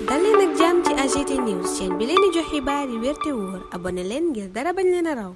dal leen ak jàmm ci AGT News chaîne bi leen di jox xibaar yi wér te wóor abonné leen ngir dara bañ leen a raw.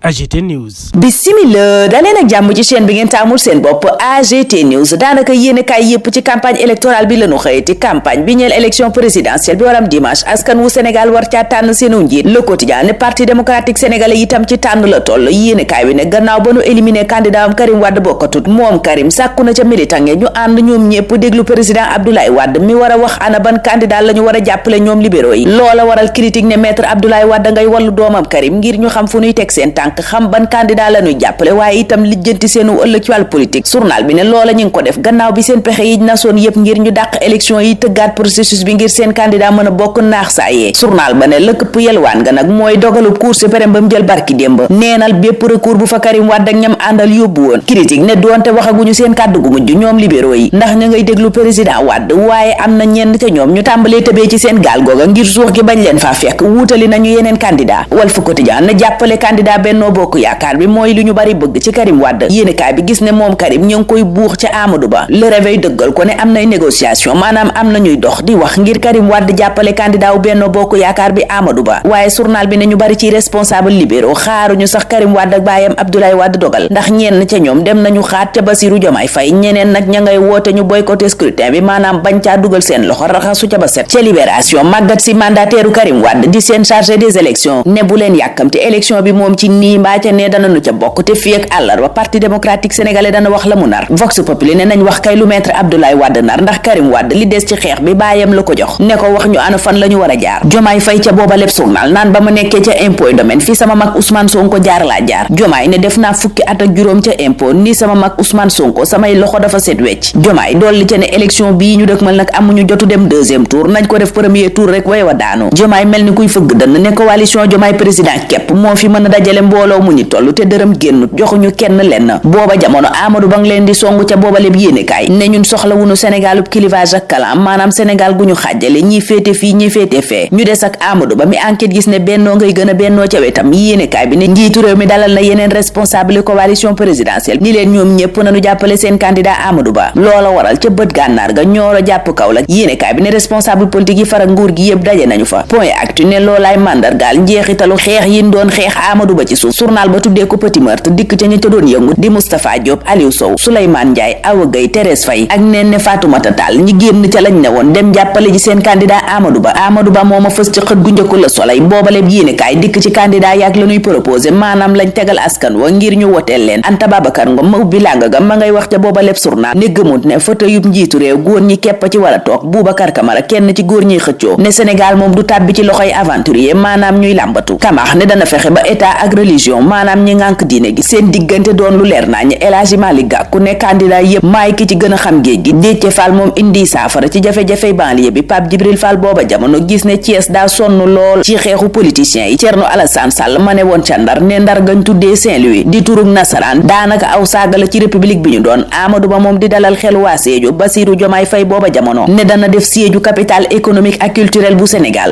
AGT News. Bismillah daleen ak jàmm ci chaîne bi ngeen taamul seen bopp AGT News daanaka yéene kaay yépp ci campagne électorale bi lañu xëyati campagne bi ñeel élection présidentielle bi waram dimanche askan wu Sénégal war caa tànn seenu njiit Le Quotidien ne parti démocratique sénégalais itam ci tànn la toll yéene kaay bi ne gannaaw ba nu éliminé candidat am Karim Wade bokkatut moom Karim sàkku na ca militant ñu ànd ñoom ñépp déglu président Abdoulaye Wade mi war a wax ana ban candidat la ñu war a jàppale ñoom libéraux yi loola waral critique ne maître Abdoulaye Wade ngay wallu doomam Karim ngir ñu xam fu ñuy teg seen tànk xam ban candidat la ñuy jàppale waaye itam lijjanti seenu ëllëg ci wàllu politique journal bi ne loola ñu ngi ko def gannaaw bi seen pexe yi nasoon yépp ngir ñu dàq élection yi tëggaat processus bi ngir seen candidat mën a bokk naax saa yee journal ba ne lëkkëpp yelwaan nga nag mooy dogalu cour suprême ba mu jël barki démb neenal bépp recours bu fa Karim Wade ak ñam àndal yóbbu woon critique ne doonte waxaguñu seen kàddu gu mujj ñoom libéraux yi ndax ñu ngay déglu président Wade waaye am na ñenn ca ñoom ñu tàmbalee tëbee ci seen gaal googa ngir suux gi bañ leen faa fekk wuutali nañu yeneen candidat Walf Quotidien na jàppale candidat Benno Bokk Yaakaar bi mooy lu ñu bari bëgg ci Karim Wade yéenekaay bi gis ne moom Karim ñu ngi koy buux ca Amadou Ba Le Réveil dëggal ko ne am nay négociation maanaam am na ñuy dox di wax ngir Karim Wade jàppale candidat wu Benno Bokk Yaakaar bi Amadou Ba waaye journal bi ne ñu bari ci responsable libéraux xaaruñu sax Karim Wade ak baayam Abdoulaye Wade dogal ndax ñenn ca ñoom dem nañu xaat ca Bassirou Diomaye Faye ñeneen nag ña ngay woote ñu boycotté scrutin bi maanaam bañ caa dugal seen loxo raxasu ca ba set ca Libération màggat si mandataire Karim Wade di seen chargé des élections ne bu leen yàkkamte élection bi moom ci nii mbaa ca ne danañu ca bokk te fii ak àllarba parti démocratique sénégalais dana wax la mu nar Vox Populi ne nañ wax kay lu maître Abdoulaye Wade nar ndax Karim Wade li des ci xeex bi baayam la ko jox ne ko wax ñu ana fan la ñu war a jaar Diomaye Faye ca booba lépp journal naan ba ma nekkee ca impôt domaine fii sama mag Ousmane Sonko jaar laa jaar Diomaye ne def naa fukki at ak juróom ca impôt ni sama mag Ousmane Sonko samay loxo dafa set wecc Diomaye dolli ca ne élection bii ñu dëkkmal nag amuñu jotu dem deuxième tour nañ ko def premier tour rek way wa daanu Diomaye mel ni kuy fëgg dënn ne coalition Diomaye président képp moo fi mën a dajale mbooloo mu ñu toll te dërëm génnut joxuñu kenn lenn booba jamono Amadou Ba ngi leen di songu ca booba lépp yéenekaay ne ñun soxla wuñu Sénégalub clivage ak kalam maanaam Sénégal gu ñu xàjjale ñii féete fii ñii féete fee ñu des ak Amadou Ba mi enquête gis ne bennoo ngay gën a bennoo ca wetam yéenekaay bi ne njiitu réew mi dalal na yeneen responsable coalition présidentielle ni leen ñoom ñépp nañu jàppale seen candidat Amadou Ba loola waral ca bët gànnaar ga ñooro jàpp Kaolack yéenekaay bi ne responsable politique yi farak nguur gi yépp daje nañu fa point actu ne loolaay mandargaal njeexitalu xeex yi doon xeex Amadou Ba ci suuf journal ba tuddee ko petit meurtre dikk ca ñi ca doon yëngu di Moustapha Diop Aliou Sow Souleymane Ndiaye Awa Gueye Thérèse Faye ak Néné Fatoumata Tall ñi génn ca lañ ne woon dem jàppale ji seen candidat Amadou Ba mooma fës ci xët gu njëkku la Soleil boobaleb yéenekaay dikk ci candidat yaak la ñuy proposé maanaam lañ tegal askan wa ngir ñu woteel leen Anta Babacar Ngom ma ubbi làng ga ma ngay wax ca boobaleb journal ne gëmut ne fauteuil yub njiitu réew góor ñi képp ci war a toog Boubacar Camara kenn ci góor ñiy xëccoo ne Sénégal moom du tàbbi ci loxoy aventurier maanaam ñuy làmbatu Kamax ne dana fexe ba état ak religion maanaam ñi ngànk diine gi seen diggante doon lu leer nañ El Hadji Malick Gakou ne candidat yépp maay ki ci gën a xam géej gi Déthié Fall moom indi saafara ci jafe-jafey banlieue bi Pape Djibril Fall booba jamono gis ne Thiès daa sonn lool ci xeexu politiciens yi Thierno Alassane Sall ma ne woon ca Ndar ne Ndar gañ tuddee Saint-Louis di turug nasaraan daanaka aw saaga la ci république bi ñu doon Amadou Ba moom di dalal xel waa Sédhiou Bassirou Diomaye Faye booba jamono ne dana def Sédhiou capitale économique ak culturelle bu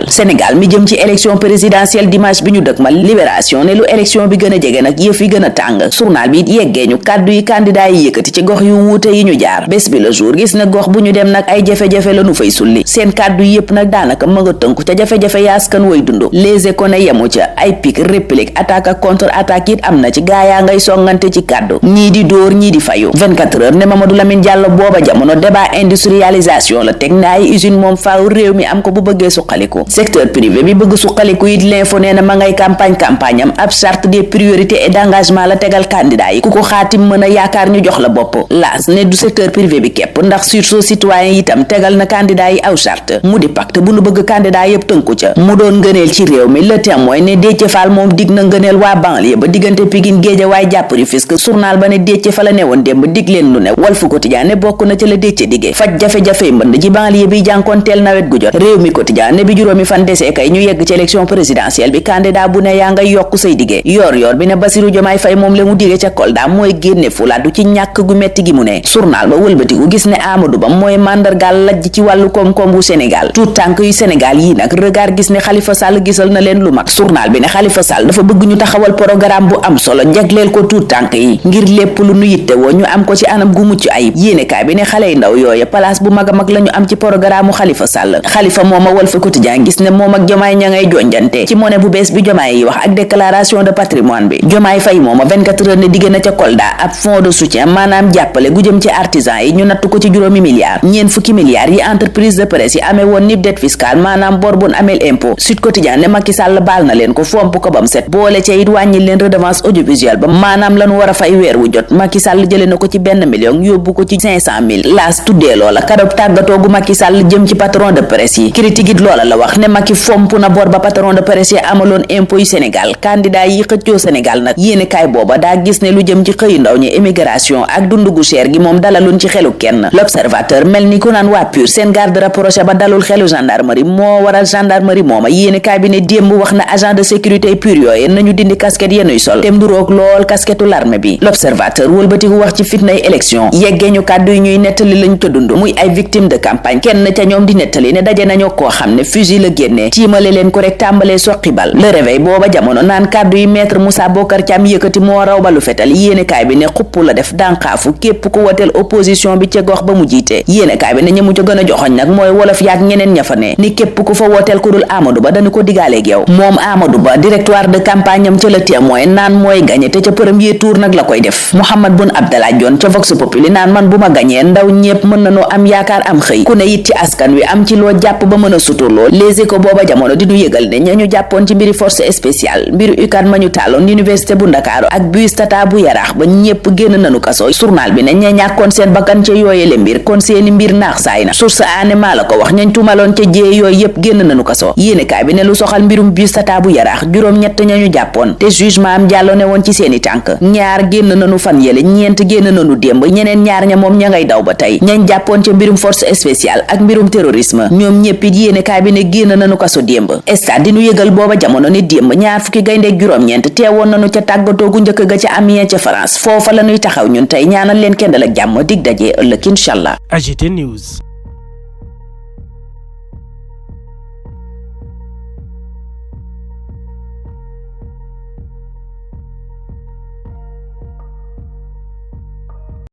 Sénégal mi jëm ci élection présidentielle dimanche bi ñu dëkkmal Libération ne lu élection bi gën a jege nag yëf yi gën a tàng journal bi yeggee ñu kàddu yi candidat yi yëkkati ci gox yu wuute yi ñu jaar bés bi le jour gis na gox bu ñu dem nag ay jafe-jafe la nu fay sulli seen kàddu yépp nag daanaka ma nga tënku ca jafe-jafe yaaskan way dundu Les Échos ne yemu ca ay pic réplique attaque ak contre attaque it am na ci gaayaa ngay songante ci kàddu ñii di dóor ñii di fayu 24 heures ne Mamadou Lamine Diallo booba jamono débat industrialisation la teg na ay usine moom faaw réew mi am ko bu bëggee suqaliku secteur privé bi bëgg suqaliku it l'info nee na ma ngay campagne am ab charte des priorités et d'engagement la tegal candidat yi ku ko xaatim mën a yaakaar ñu jox la bopp laas ne du secteur privé bi képp ndax sursaut citoyen itam tegal na candidat yi aw charte mu di pacte bu nu bëgg candidat yépp tënku ca mu doon ngëneel ci réew mi Le Témoin ne Déthié Fall moom dig na ngëneel waa banlieue ba diggante Pikine Guédiawaye jàpp Rufisque journal ba ne Déthié fa la newoon démb dig leen lu ne Walf Quotidien ne bokk na ca la Déthié diggee faj jafe-jafe mbënd ji banlieue bi jànkoonteel nawet gu jot réew mi Quotidien ne bi juróomi fan desee kay ñu yegg ci élection présidentielle bi candidat bu ne yaa ngay yokk say diggee yor bi ne Bassirou Diomaye Faye moom la mu digee ca Kolda mooy génne fulaadu ci ñàkk gu metti gi mu ne. journal ba wëlbatiku gis ne Amadou Ba mooy mandargaal lajj ci wàllu koom-koom bu Sénégal tout tànk yu Sénégal yi nag regard gis ne Khalifa Sall gisal na leen lu mag. journal bi ne Khalifa Sall dafa bëgg ñu taxawal programme bu am solo jagleel ko tout tànk yi ngir lépp lu nu yittewoo ñu am ko ci anam gu mucc ayib. yéenekaay bi ne xale yu ndaw yooya place bu mag a mag la ñu am ci programme Khalifa Sall. Khalifa mooma Walf Quotidien gis ne moom ak Diomaye ña ngay jonjante ci monnaie bu bees bi Diomaye yi wax ak déclaration de patrimoine bi. Diomaye Faye mooma 24 heures ne digg na ca Kolda ab fonds de soutien maanaam jàppale gu jëm ci artisan yi ñu natt ko ci juróomi milliards. ñeen fukki milliards yi entreprise de presse yi amee woon ni dette fiscale maanaam bor bun ameel impôt. Sud Quotidien ne Macky Sall baal na leen ko fomp ko bam set boole ca it wàññi leen redevance audiovisuelle ba maanaam lanu war a fay weer wu jot. Macky Sall jële na ko ci 1 million yóbbu ko ci 500,000 laas tuddee loola kadob tàggatoo gu Macky Sall jëm ci patron de presse yi. critique it loola la wax ne Macky fomp na bor ba patron de presse yi amaloon impôt yu Sénégal candidat yi xëccoo Sénégal nag yéene kaay booba daa gis ne lu jëm ci xëyu ndaw ñi immigration ak dundu gu cher gi moom dalaloon ci xelu kenn. L'Observateur mel ni ku naan waa PUR seen garde rapproché ba dalul xelu gendarmerie moo waral gendarmerie mooma yéene kaay bi ne démb wax na agent de sécurité PUR yooye nañu dindi casquette yenuy sol tem du roog lool casquettu l'armée bi. L'Observateur wëlbatiku wax ci fitnay élection yeggee ñu kàddu yi ñuy nettali lañ ko dund muy ay victime de campagne kenn ca ñoom di nettali ne daje nañoo koo xam ne fusil la génnee tiimale leen ko rek tàmbalee soqi bal. Le Réveil booba jamono naan kàddu yi maître Moussa Bokar Thiam yëkkati moo raw balu fetal yéenekaay bi ne xupp la def dànqaafu képp ku woteel opposition bi ca gox ba mu jiite. yéenekaay bi ne ñemu ca gën a joxoñ nag mooy wolof yaak ñeneen ña fa ne ni képp ku fa woteel ku dul Amadou Ba dañu ko digaaleeg yow. moom Amadou Ba directoire de campagne am ca Le Témoin naan mooy gagné te ca premier tour nag la koy def. Mouhamed Boun Abdallah Dionne ca Vox Populi naan man bu ma gañee ndaw ñépp mën nañoo am yaakaar am xëy ku ne it ci askan wi am ci loo jàpp ba mën a suturloo. Les Échos booba jamono di du yëgal ne ña ñu jàppoon ci mbiri force spéciale mbiru UCAD ma ñu taaloon université bu Ndakaaru ak bus Tata bu Yaraax ba ñépp génn nañu kaso. journal bi ne ña ñàkkoon seen bakkan ca yooyele mbir kon seeni mbir naax saay na. source aane maa la ko wax ñañ tumaloon ca jee yooyu yépp génn nañu kaso. yéenekaay bi ne lu soxal mbirum bus Tata bu Yaraax juróom-ñett ña ñu jàppoon te jugement am jàlloo ne woon ci seeni tànk ñaar génn nañu fan yele ñeent génn nañu démb ñeneen ñaar ña moom ña ngay daw ba tey ñañ jàppoon ca mbirum force spéciale ak mbirum terrorisme ñoom ñépp it yéenekaay bi ne génn nañu kaso démb. Stades di nu yëgal booba jamono ne démb ñaar fukki gaynde juróom-ñeent teewoon nañu ca tàggatoo gu njëkk ga ca Amiens ca France foofa la ñuy taxaw ñun tey ñaanal leen kenn dal ak jàmm dig daje ëllëg incha allah. AGT News.